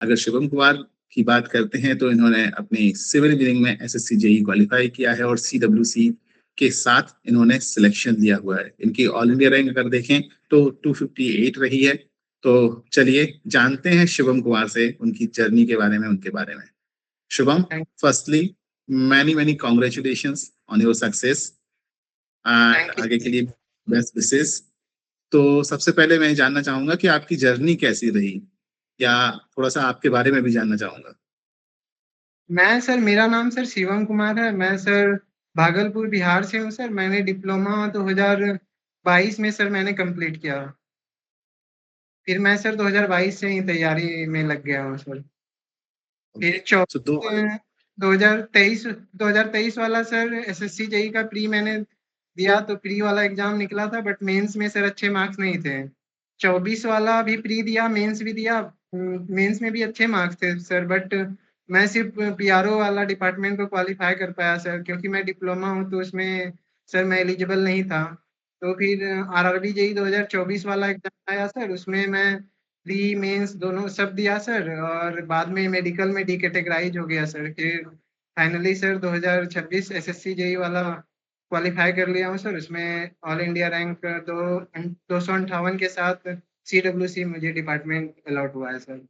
अगर शुभम कुमार की बात करते हैं तो इन्होंने अपनी सिविल इंजीनियरिंग में एसएससी जेई क्वालिफाई किया है और सीडब्ल्यूसी के साथ इन्होंने सिलेक्शन लिया हुआ है। इनकी ऑल इंडिया रैंक अगर देखें तो 258 रही है। तो चलिए जानते हैं शुभम कुमार से उनकी जर्नी के बारे में, उनके बारे में। Shubham, thank firstly many many congratulations on your success and thank you आगे के सर। लिए बेस्ट विशेस। तो सबसे पहले मैं जानना चाहूंगा कि आपकी जर्नी कैसी रही, या थोड़ा सा आपके बारे में भी जानना चाहूंगा। मैं सर, मेरा नाम सर शिवम कुमार है। मैं सर भागलपुर बिहार से हूँ सर। मैंने डिप्लोमा 2022 में सर मैंने कंप्लीट किया। फिर मैं सर 2022 से ही तैयारी में लग गया हूँ सर। फिर ओके, सो दो। 2023 वाला सर एसएससी जेई का प्री मैंने दिया, तो प्री वाला एग्जाम निकला था, बट मेंस में सर अच्छे मार्क्स नहीं थे। 24 वाला भी प्री दिया, मेंस भी दिया। मेंस में भी अच्छे मार्क्स थे सर, बट मैं सिर्फ पीआरओ वाला डिपार्टमेंट को क्वालिफाई कर पाया सर, क्योंकि मैं डिप्लोमा हूँ तो उसमें सर मैं एलिजिबल नहीं था। तो फिर आरआरबी जेई 2024 वाला एग्जाम आया सर, उसमें मैं प्री मेंस दोनों सब दिया सर, और बाद में मेडिकल में डी कैटेगराइज हो गया सर। फिर फाइनली सर 2026 एसएससी जेई वाला क्वालिफाई कर लिया हूँ सर। उसमें ऑल इंडिया रैंक 258 के साथ सीडब्ल्यूसी मुझे डिपार्टमेंट अलॉट हुआ है सर।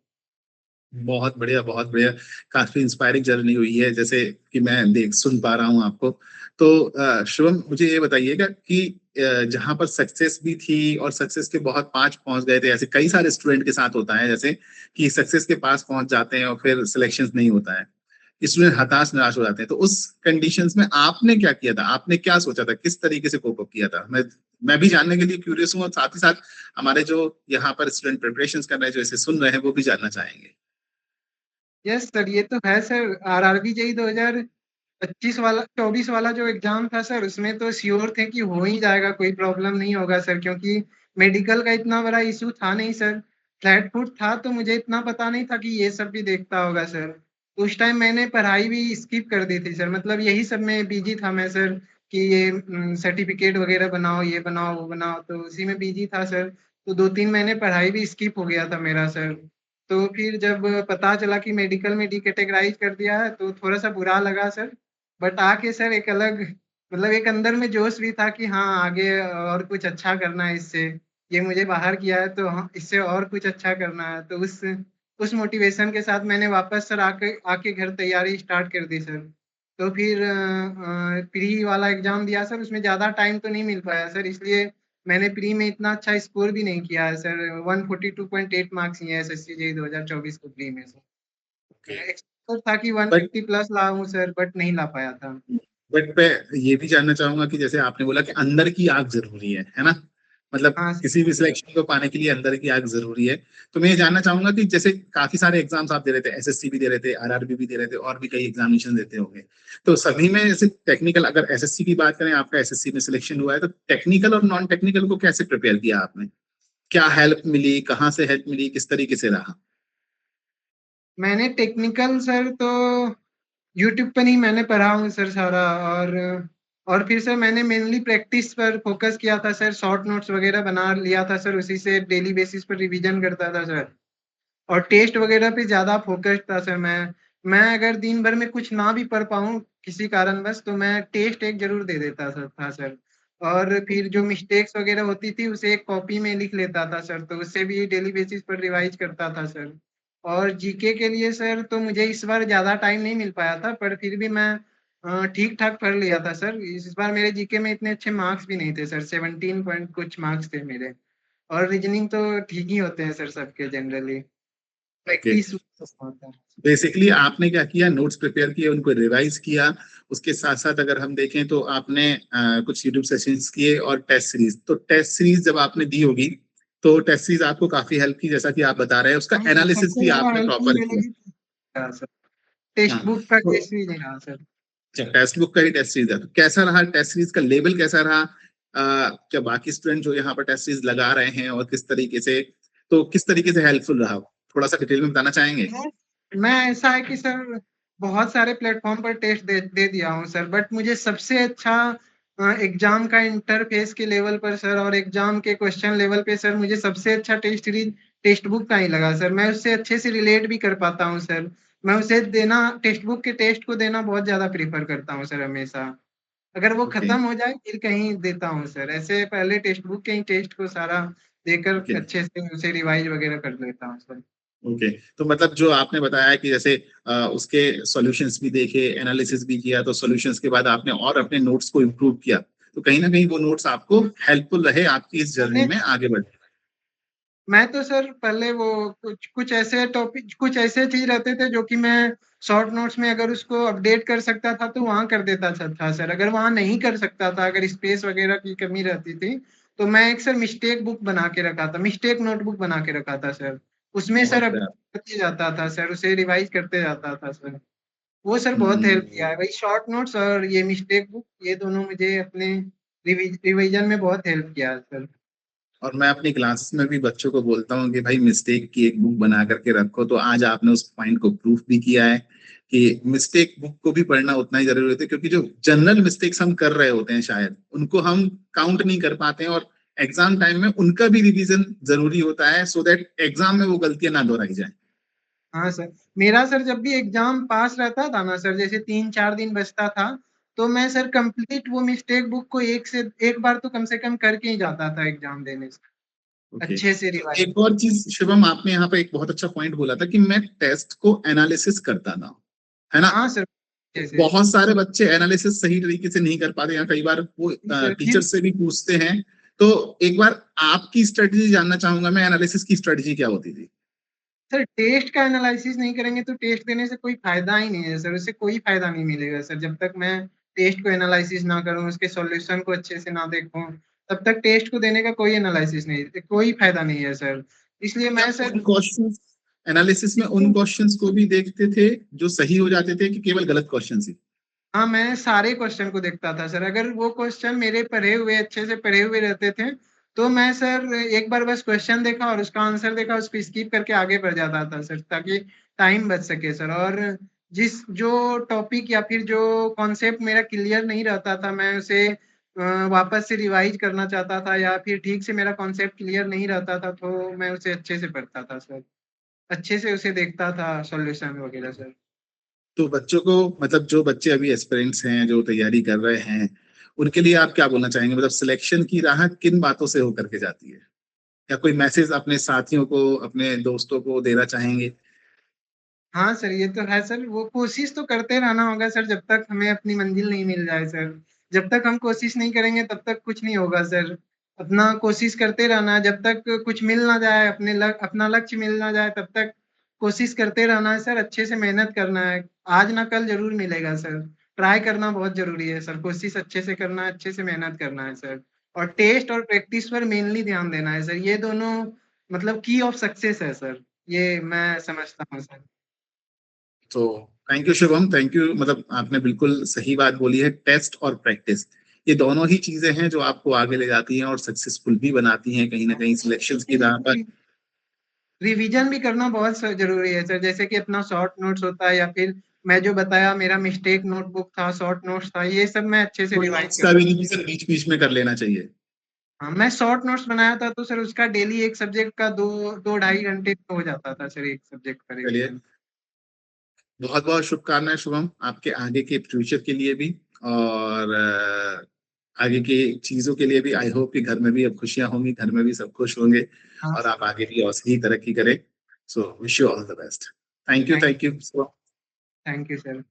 बहुत बढ़िया, बहुत बढ़िया। काफी इंस्पायरिंग जर्नी हुई है, जैसे कि मैं देख सुन पा रहा हूँ आपको। तो शुभम, मुझे ये बताइएगा कि जहां पर सक्सेस भी थी और सक्सेस के बहुत पास पहुंच गए थे, ऐसे कई सारे स्टूडेंट के साथ होता है, जैसे कि सक्सेस के पास पहुंच जाते हैं और फिर सिलेक्शन नहीं होता है, स्टूडेंट हताश निराश हो जाते हैं। तो उस कंडीशंस में आपने क्या किया था, आपने क्या सोचा था, किस तरीके से कोप अप किया था? मैं भी जानने के लिए क्यूरियस हूँ, और साथ ही साथ हमारे जो यहाँ पर स्टूडेंट प्रिपरेशन कर रहे हैं, जो इसे सुन रहे हैं, वो भी जानना चाहेंगे। यस सर, ये तो है सर। आरआरबी जेई 2025 वाला 24 वाला जो एग्जाम था सर, उसमें तो श्योर थे कि हो ही जाएगा, कोई प्रॉब्लम नहीं होगा सर, क्योंकि मेडिकल का इतना बड़ा इशू था नहीं सर। फ्लैट फुट था तो मुझे इतना पता नहीं था कि ये सब भी देखता होगा सर। तो उस टाइम मैंने पढ़ाई भी स्किप कर दी थी सर, मतलब यही सब में बिजी था मैं सर, कि ये सर्टिफिकेट वगैरह बनाओ, ये बनाओ, वो बनाओ, तो उसी में बिजी था सर। तो 2-3 महीने पढ़ाई भी स्किप हो गया था मेरा सर। तो फिर जब पता चला कि मेडिकल में डिकेटेगराइज कर दिया है तो थोड़ा सा बुरा लगा सर। बट आके सर एक अलग, मतलब एक अंदर में जोश भी था कि हाँ, आगे और कुछ अच्छा करना है इससे। ये मुझे बाहर किया है तो हाँ, इससे और कुछ अच्छा करना है। तो उस मोटिवेशन के साथ मैंने वापस सर आके आके घर तैयारी स्टार्ट कर दी सर। तो फिर प्री वाला एग्जाम दिया सर, उसमें ज़्यादा टाइम तो नहीं मिल पाया सर, इसलिए मैंने प्री में इतना अच्छा स्कोर भी नहीं किया है सर। 142.8 मार्क्स ही है एसएससी जेई 2024 को प्री में सर। ओके। एक्सपेक्ट था कि बट 150 प्लस लाऊं सर, बट नहीं ला पाया था। बट मैं ये भी जानना चाहूंगा कि जैसे आपने बोला कि अंदर की आग जरूरी है ना? मतलब हाँ किसी भी सिलेक्शन को पाने के लिए अंदर की आग जरूरी है। तो मैं ये जानना चाहूंगा कि जैसे काफी सारे एग्जाम्स आप दे रहे थे, एसएससी भी दे रहे थे, आरआरबी भी दे रहे थे, और भी कई एग्जामिनेशन देते होंगे। तो सभी में जैसे टेक्निकल, अगर एसएससी की बात करें, आपका एसएससी में सिलेक्शन हुआ है, तो टेक्निकल और नॉन टेक्निकल को कैसे प्रिपेयर किया आपने? क्या हेल्प मिली, कहाँ से हेल्प मिली, किस तरीके से रहा? मैंने टेक्निकल सर तो यूट्यूब पर ही मैंने पढ़ा हूँ सर सारा। और फिर सर मैंने मेनली प्रैक्टिस पर फोकस किया था सर, शॉर्ट नोट्स वगैरह बना लिया था सर, उसी से डेली बेसिस पर रिवीजन करता था सर। और टेस्ट वगैरह पे ज्यादा फोकस्ड था सर मैं अगर दिन भर में कुछ ना भी पढ़ पाऊँ किसी कारणवश, तो मैं टेस्ट एक जरूर दे देता सर था सर। और फिर जो मिस्टेक्स वगैरह होती थी उसे एक कॉपी में लिख लेता था सर, तो उससे भी डेली बेसिस पर रिवाइज करता था सर। और जीके के लिए सर तो मुझे इस बार ज्यादा टाइम नहीं मिल पाया था, पर फिर भी मैं ठीक ठाक पढ़ लिया था सर। इस बार मेरे जीके में इतने अच्छे मार्क्स भी नहीं थे सर, 17 पॉइंट कुछ मार्क्स थे मेरे। और रीजनिंग तो ठीक ही होते हैं सर सबके जनरली, ओके। प्रैक्टिस होता है। बेसिकली आपने क्या किया, नोट्स प्रिपेयर किए, उनको रिवाइज किया। उसके साथ साथ अगर हम देखें तो आपने कुछ यूट्यूब सेशंस किए, और टेस्ट सीरीज, तो टेस्ट सीरीज जब आपने दी होगी, तो टेस्ट सीरीज आपको काफी हेल्प की, जैसा कि आप बता रहे हैं, उसका हाँ, एनालिसिस सबसे भी ज्यादा आपने हेल्प प्रॉपर मेरे किया। लिए रहा सर, टेक्स्ट हाँ। बुक का तो टेस्ट भी नहीं रहा सर। टेक्स्ट बुक का ही टेस्ट सीरीज है, तो कैसा रहा टेस्ट सीरीज का लेवल, कैसा रहा? क्या बाकी स्टूडेंट जो यहाँ पर टेस्ट सीरीज लगा रहे हैं, और किस तरीके से, तो किस तरीके से हेल्पफुल रहा वो? थोड़ा सा डिटेल में बताना चाहेंगे? मैं ऐसा है कि सर बहुत सारे प्लेटफॉर्म पर टेस्ट दे दिया हूँ सर, बट मुझे सबसे अच्छा एग्जाम का इंटरफेस के लेवल पर सर, और एग्जाम के क्वेश्चन लेवल पे सर, मुझे सबसे अच्छा टेस्ट सीरीज टेक्स्ट बुक का ही लगा सर। मैं उससे अच्छे से रिलेट भी कर पाता हूँ सर। मैं उसे देना टेक्स्ट बुक के टेस्ट को देना बहुत ज़्यादा प्रेफ़र करता हूँ सर हमेशा। अगर वो ओके, खत्म हो जाए फिर कहीं देता हूँ सर। ऐसे पहले टेक्स्ट बुक के ही टेस्ट को सारा देकर ओके, अच्छे से उसे रिवाइज़ वग़ैरह कर लेता हूँ सर। ओके। तो मतलब जो आपने बताया कि जैसे उसके सॉल्यूशंस भी देखे, एनालिसिस भी किया, तो सॉल्यूशंस के बाद आपने और अपने नोट्स को इम्प्रूव किया। तो कहीं न कहीं वो नोट्स आपको हेल्पफुल रहे आपकी इस जर्नी मैंने में आगे बढ़ने मैं तो सर पहले वो कुछ ऐसे टॉपिक कुछ ऐसे चीज़ रहते थे जो कि मैं शॉर्ट नोट्स में अगर उसको अपडेट कर सकता था तो वहाँ कर देता था सर। अगर वहाँ नहीं कर सकता था, अगर स्पेस वग़ैरह की कमी रहती थी, तो मैं एक सर मिस्टेक बुक बना के रखा था, मिस्टेक नोटबुक बना के रखा था सर। उसमें सर बहुत अपडेट प्यारा। करते जाता था सर, उसे रिवाइज़ करते जाता था सर। वो सर बहुत हेल्प किया हुँ। है। वही शॉर्ट नोट्स और ये मिस्टेक बुक, ये दोनों मुझे अपने रिवीजन में बहुत हेल्प किया है सर। और मैं अपनी क्लासेस में भी बच्चों को बोलता हूँ कि भाई मिस्टेक की एक बुक बना करके रखो। तो आज आपने उस पॉइंट को प्रूफ भी किया है कि मिस्टेक बुक को भी पढ़ना उतना ही जरूरी होता है, क्योंकि जो जनरल मिस्टेक्स हम कर रहे होते हैं शायद उनको हम काउंट नहीं कर पाते हैं, और एग्जाम टाइम में उनका भी रिवीजन जरूरी होता है, सो दैट एग्जाम में वो गलतियां ना दोहराई जाए। हाँ सर, मेरा सर जब भी एग्ज़ाम पास रहता था ना सर, जैसे 3-4 दिन बचता था, तो मैं सर कंप्लीट वो मिस्टेक बुक को एक बार तो कम से कम करके ही जाता था एग्ज़ाम देने से, ओके। अच्छे से तो रिवाइज़। एक और चीज शिवम, आपने यहाँ पे एक बहुत अच्छा पॉइंट बोला था कि मैं टेस्ट को एनालिसिस करता था, है ना? हाँ सर, अच्छे से। बहुत सारे बच्चे एनालिसिस सही तरीके से नहीं कर पाते, या कई बार वो जी सर, टीचर से भी पूछते हैं। तो एक बार आपकी स्ट्रेटजी जानना चाहूंगा मैं, एनालिसिस की स्ट्रेटजी क्या होती थी? सर टेस्ट का एनालिसिस नहीं करेंगे तो टेस्ट देने से कोई फ़ायदा ही नहीं है सर, उससे कोई फ़ायदा नहीं मिलेगा सर। जब तक मैं टेस्ट को एनालिसिस ना करूँ, उसके सॉल्यूशन को अच्छे से ना देखूँ, तब तक टेस्ट को देने का कोई एनालिसिस नहीं, कोई फ़ायदा नहीं है सर। इसलिए क्या मैं सर उन क्वेश्चंस एनालिसिस में उन क्वेश्चंस को भी देखते थे जो सही हो जाते थे, कि केवल गलत क्वेश्चंस ही? हाँ, मैं सारे क्वेश्चन को देखता था सर। अगर वो क्वेश्चन मेरे पढ़े हुए अच्छे से पढ़े हुए रहते थे, तो मैं सर एक बार बस क्वेश्चन देखा और उसका आंसर देखा, उसको स्किप करके आगे बढ़ जाता था सर, ताकि टाइम बच सके सर। और जिस जो टॉपिक या फिर जो कॉन्सेप्ट मेरा क्लियर नहीं रहता था, मैं उसे वापस से रिवाइज़ करना चाहता था, या फिर ठीक से मेरा कॉन्सेप्ट क्लियर नहीं रहता था, तो मैं उसे अच्छे से पढ़ता था सर। अच्छे से उसे देखता था सॉल्यूशन वगैरह सर। तो बच्चों को, मतलब जो बच्चे अभी एस्पिरेंट्स हैं जो तैयारी कर रहे हैं, उनके लिए आप क्या बोलना चाहेंगे? मतलब सिलेक्शन की राह किन बातों से होकर के जाती है? या कोई मैसेज अपने साथियों को, अपने दोस्तों को देना चाहेंगे? हाँ सर, ये तो है सर। वो कोशिश तो करते रहना होगा सर जब तक हमें अपनी मंजिल नहीं मिल जाए सर। जब तक हम कोशिश नहीं करेंगे तब तक कुछ नहीं होगा सर। अपना कोशिश करते रहना है जब तक कुछ मिल ना जाए, अपना लक्ष्य मिल ना जाए तब तक कोशिश करते रहना है सर, अच्छे से मेहनत करना है। आज ना कल ज़रूर मिलेगा सर। ट्राई करना बहुत ज़रूरी है सर, कोशिश अच्छे से करना है, अच्छे से मेहनत करना है सर। और टेस्ट और प्रैक्टिस पर मेनली ध्यान देना है सर। ये दोनों मतलब की ऑफ सक्सेस है सर। ये मैं समझता हूँ सर। तो thank you Shivam, thank you. मतलब आपने बिल्कुल सही बात बोली है, टेस्ट और प्रैक्टिस ये दोनों ही चीजें हैं जो आपको आगे ले जाती हैं और सक्सेसफुल भी बनाती हैं कहीं ना कहीं सिलेक्शंस की राह पर। रिवीजन भी करना बहुत ज़रूरी है सर, जैसे कि अपना शॉर्ट नोट्स होता है, या फिर मैं जो बताया मेरा मिस्टेक नोटबुक था, शॉर्ट नोट्स था, ये सब मैं अच्छे से तो रिवाइज़ नोट्स कर। का भी रिवीजन बीच बीच में कर लेना चाहिए। हाँ, मैं शॉर्ट नोट्स बनाया था तो सर उसका डेली एक सब्जेक्ट का 2 ढाई घंटे में हो जाता था सर, एक सब्जेक्ट का चलिए, रिवीजन। बहुत बहुत शुभकामनाएं शुभम, आपके आगे के फ्यूचर के लिए भी, और आगे की चीजों के लिए भी। आई होप कि घर में भी अब खुशियां होंगी, घर में भी सब खुश होंगे, हाँ और आप सर, आगे भी ऐसे ही तरक्की करें। So wish you all the best. Thank you, thank thank you. Thank you sir.